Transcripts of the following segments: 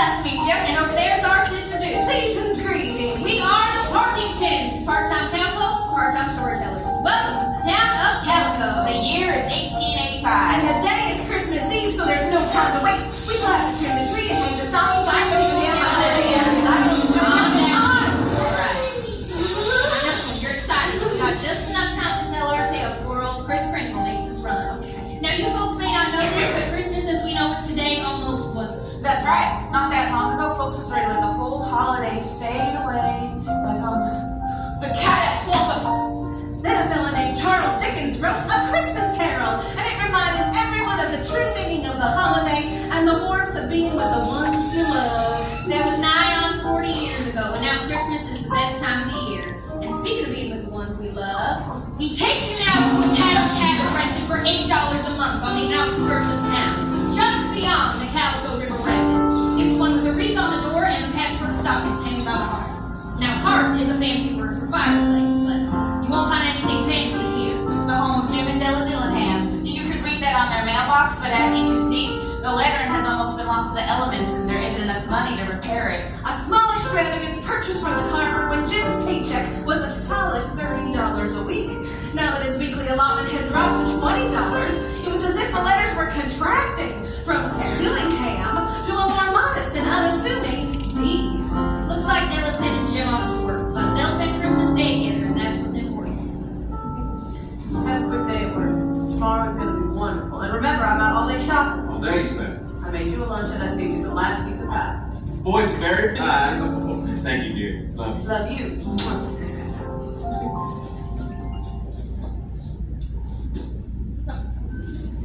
Nice to meet you. And over there's our sister Duke. Season's greetings. We are the Parkingtons, part-time council, part-time storytellers. Welcome to the town of Calico. The year is 1885. And the day is Christmas Eve, so there's no time to waste. We still have to trim the tree and hang the stockings. I'm going to get my Calm down. Alright. I know, you're excited. We got just enough time to tell our tale before old Kris Kringle makes us run. Okay. Now, you folks may not know this, but Christmas as we know it today almost wasn't. That's right. Not that long ago, folks was ready to let the whole holiday fade away like the cat at Columbus. Then a fellow named Charles Dickens wrote A Christmas Carol, and it reminded everyone of the true meaning of the holiday and the warmth of being with the ones you love. That was nigh on 40 years ago, and now Christmas is the best time of the year. And speaking of being with the ones we love, we take you now to a cattle cabin rented for $8 a month on the outskirts of town, just beyond the Calico River Rapids. It's one with a wreath on the door and a patchwork stockings hanging by the hearth. Now, hearth is a fancy word for fireplace, but you won't find anything fancy here. The home of Jim and Della Dillingham. You could read that on their mailbox, but as you can see, the lettering has almost been lost to the elements and there isn't enough money to repair it. A small extravagance purchased from the carver when Jim's paycheck was a solid $30 a week. Now that his weekly allotment had dropped to $20, it was as if the letters were contracting from Dillingham to a more modest and unassuming D. Looks like Della's sending Jim off to work, but they'll spend Christmas Day together, and that's what's important. Have a good day at work. Tomorrow's going to be wonderful. And remember, I'm not all day shopping. All day, you say? I made you a lunch and I saved you the last piece of pie. Boys, very kind. Thank you, dear. Love you. Love you.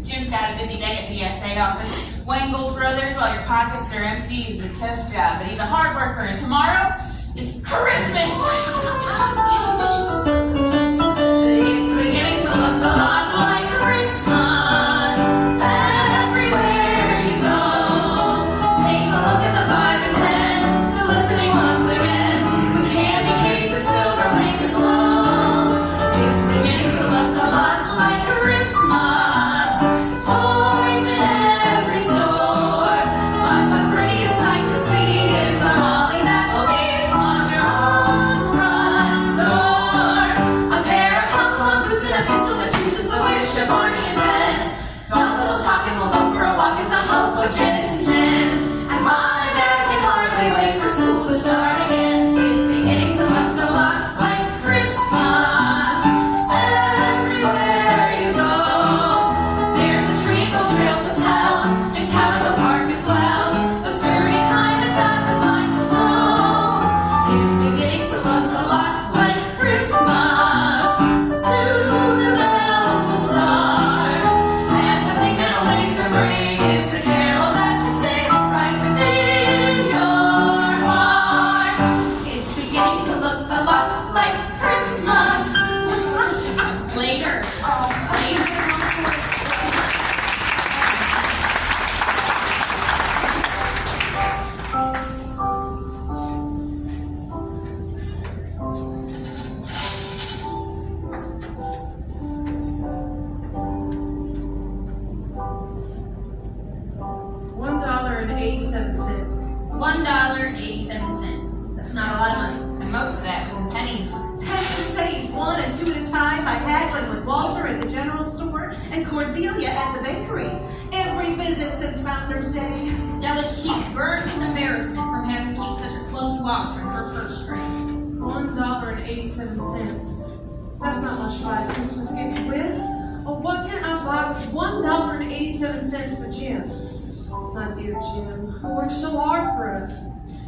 Jim's got a busy day at the SA office. Wangled for others while your pockets are empty is a tough job, but he's a hard worker, and tomorrow is Christmas! It's beginning to look a lot like Christmas everywhere you go. Take a look at the 5 and 10, they're listening once again, with candy canes and silver lanes aglow. It's beginning to look a lot like Christmas, toys in every store. But the prettiest sight to see is the holly that will be on your own front door. A pair of hop-along boots and a pistol that chooses the wish of Barney and Ben. Don's little talking will go for a walk is the hope of Janice and Jen. And Mom and Dad can hardly wait for school to start again. It's beginning to look a lot like Christmas everywhere you go. There's a treacle trail to tell in Calico Park as well. The sturdy kind that doesn't mind the snow. It's beginning to look a lot like Christmas. Soon the bells will start. And the thing that'll make them ring is the carol that you sing right within your heart. It's beginning to look a lot like Christmas. Later. Later. $1.87. That's not a lot of money. And most of that was in pennies. Pennies saved 1 and 2 at a time by haggling with Walter at the general store and Cordelia at the bakery. Every visit since Founder's Day. Della's cheeks burned with embarrassment from having to keep such a close watch on her purse string. $1.87. That's not much to buy a Christmas gift with. Oh, what can I buy with $1.87 for Jim? My dear Jim, who worked so hard for us.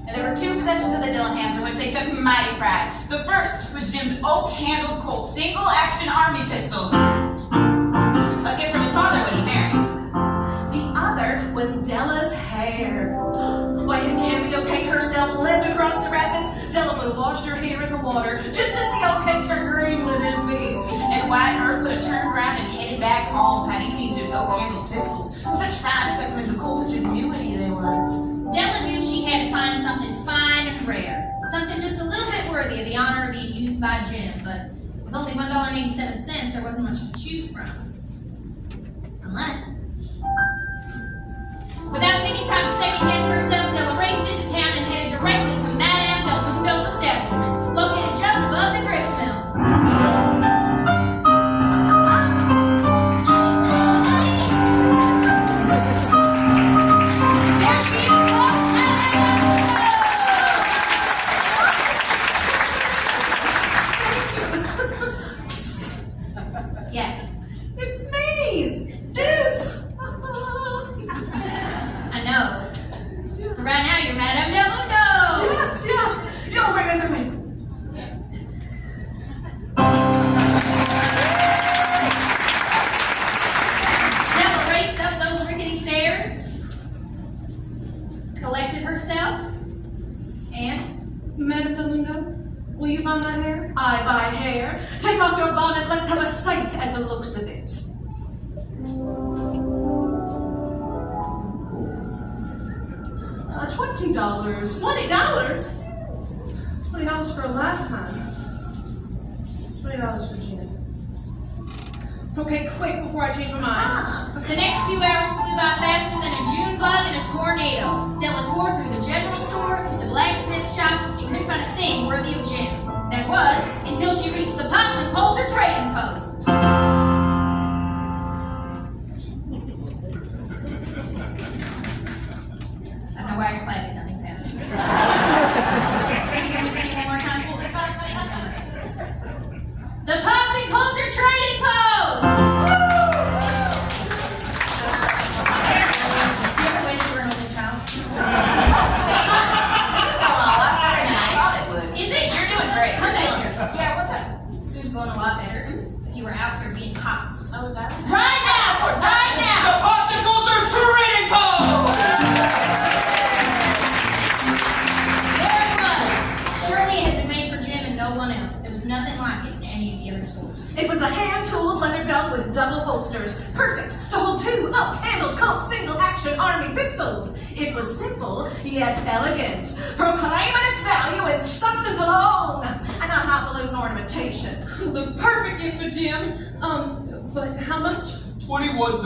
And there were 2 possessions of the Dillinghams in which they took mighty pride. The first was Jim's oak-handled Colt single-action army pistols. A gift from his father when he married. The other was Della's hair. Why had Cameo Kate herself lived across the rapids, Della would have washed her hair in the water just to see old Kate turn green with envy. And Wyatt Earp would have turned around and headed back home had he seen Jim's oak-handled pistols. Such fine specimens of Colt's ingenuity they were. Della knew she had to find something fine and rare. Something just a little bit worthy of the honor of being used by Jim, but with only $1.87, there wasn't much to choose from. Unless... Without taking time to second guess herself, Della raced Madame Deluno, will you buy my hair? I buy hair. Take off your bonnet, let's have a sight at the looks of it. $20. $20? $20 for a lifetime. $20 for Jim. Okay, quick, before I change my mind. The next 2 hours flew by faster than a June bug in a tornado. Della tore through the general store, the blacksmith shop, and couldn't find a thing worthy of Jim. That was, until she reached the Pots and Coulter Trading Post. I don't know why you're clapping, nothing's happening. Can you give me something one more time? The Pots and Coulter Trading Post! Do you ever wish you were an only child? This is going a lot better than I thought it would. Is it? You're doing great. Come back here. Yeah, what's up? This was going a lot better if you were out here being hot. Oh, is that Right now! Right now! The Popsicles Trading Post! There it was. Surely it had been made for Jim and no one else. There was nothing like it in any of the other stores. It was a hand-tooled leather belt with double holsters, perfect to hold 2 up-handled Colt single-action army pistols. It was simple, yet elegant, proclaiming its value in substance alone, and not highfalutin ornamentation. The perfect gift for Jim. But how much? $21.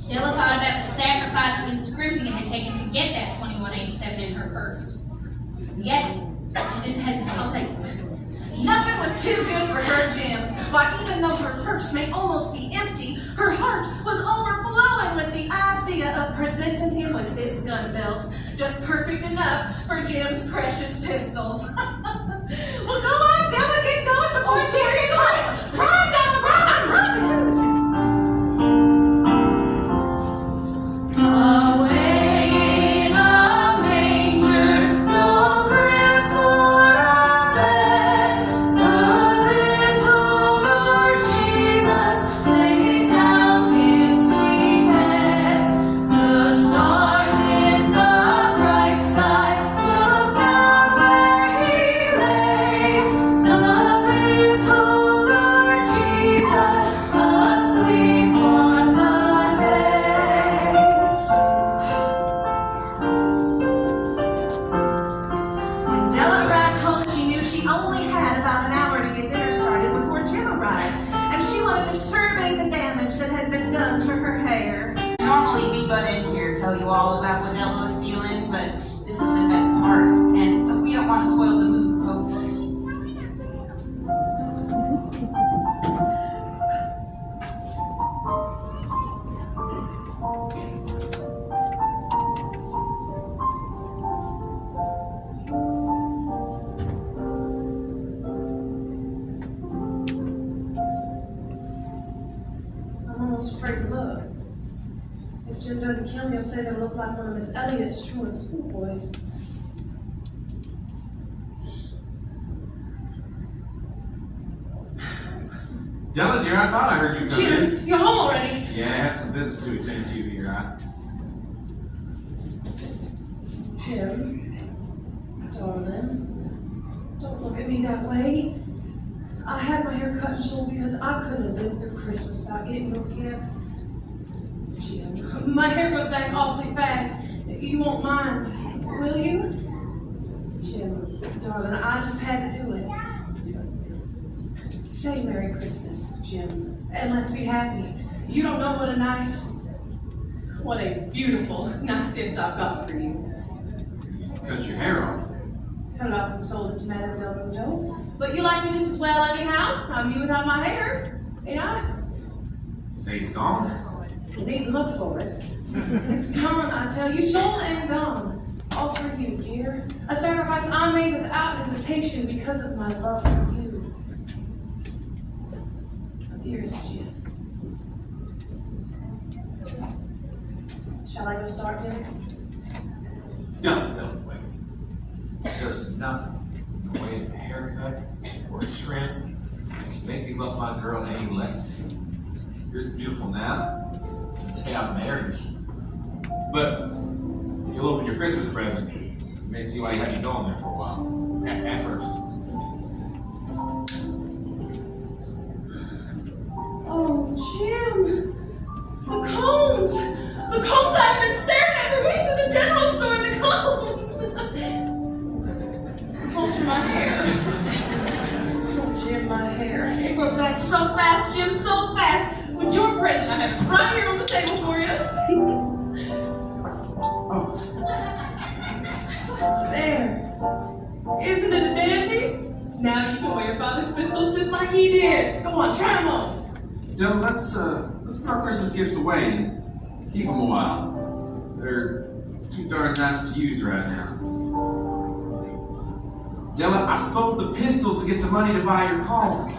Della thought about the sacrifice and scrimping it had taken to get that $21.87 in her purse. Yet, she didn't hesitate. I'll take it. Nothing was too good for her, Jim. Why, even though her purse may almost be empty, her heart was overflowing with the idea of presenting him with this gun belt. Just perfect enough for Jim's precious pistols. Well, go on, Della, get going before Jim gets home. Run, Della, run, run! Away in a manger, no crib for a bed. The little Lord Jesus laid down his sweet head. The stars in the bright sky looked down where he lay. The little Lord Jesus asleep on the hay. When Della arrived home, she knew she only had about an hour to get dinner started before Jim arrived, and she wanted to survey the damage that had been done to her hair. Normally we butt in here, tell you all about what Della was feeling, but this is the best part, and we don't want to spoil the mood, folks. I'm almost afraid to look. If Jim doesn't kill me, he'll say that I look like one of Miss Elliott's truant schoolboys. Della, dear, I thought I heard you come in. Jim, you're home already. Yeah, I have some business to attend to here. Jim, darling, don't look at me that way. I had my hair cut short because I couldn't live through Christmas without getting your gift. Jim, my hair grows back awfully fast. You won't mind, will you? Jim, darling, I just had to do it. Say Merry Christmas, Jim, and let's be happy. You don't know what a beautiful, nice gift I've got for you. Cut your hair off. Cut it off and sold it to Madame Deluno. But you like me just as well anyhow. I'm you without my hair, ain't I? Say it's gone. You needn't look for it. It's gone, I tell you, sold and gone. All for you, dear. A sacrifice I made without hesitation because of my love for you. Oh, dearest Jim. Shall I go start dinner? Don't wait. There's nothing in the way of a haircut or a trim that can make me love my girl any less. Yours is beautiful now. It's the day I married you. But if you'll open your Christmas present, may see why you had me going there for a while. At first. Oh, Jim. The combs. The combs I've been staring at for weeks at the general store. The combs. The combs for my hair. Oh, Jim, my hair. It goes back so fast, Jim, so fast. With your present, I have it right here on the table for you. Oh. There. Isn't it a dandy? Now you can wear your father's pistols just like he did. Go on, try them on. Dylan, let's put our Christmas gifts away and keep them a while. They're too darn nice to use right now. Dylan, I sold the pistols to get the money to buy your combs.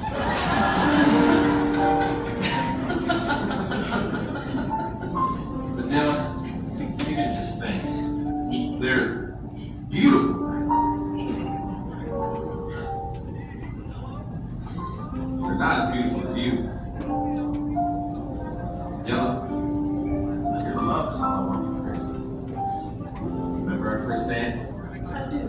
But Dylan, these are just things. They're beautiful things. They're not as beautiful as you. Dylan, your love is all I want for Christmas. Remember our first dance? I do.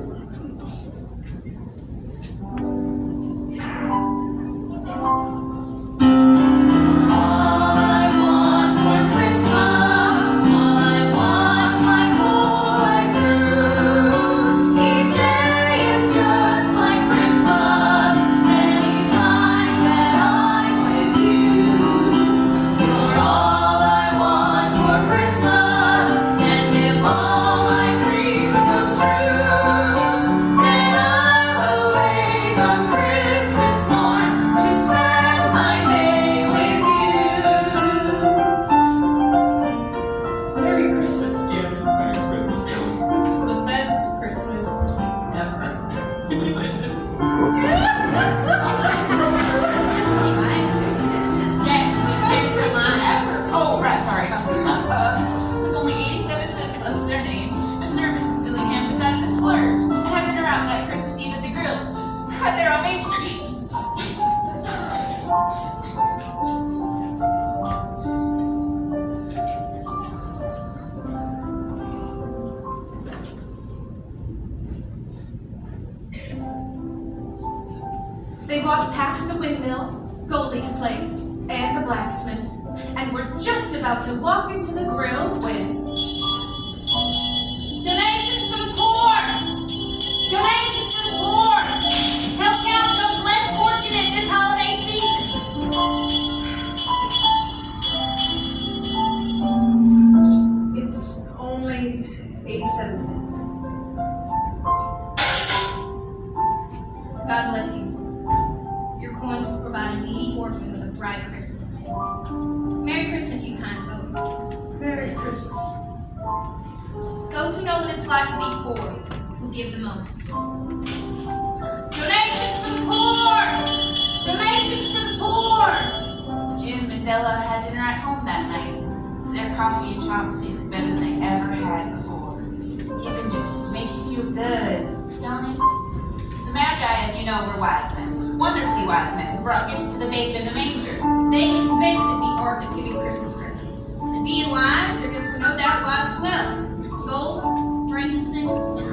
They walked past the windmill, Goldie's place, and the blacksmith, and were just about to walk into the grill when... Donations for the poor! Donations for the poor! Help out those less fortunate this holiday season! It's only 87 cents. God bless you. Your coins will provide a needy orphan with a bright Christmas. Merry Christmas, you kind folk. Merry Christmas. Those who know what it's like to be poor, who give the most. Donations for the poor! Donations for the poor! Jim and Della had dinner at home that night. Their coffee and chops tasted better than they ever had before. Even just makes you feel good, don't it? The Magi, as you know, were wise men. Wonderfully wise men who brought gifts to the babe in the manger. They invented the art of giving Christmas presents. And being wise, their gifts were no doubt wise as well. Gold, frankincense, and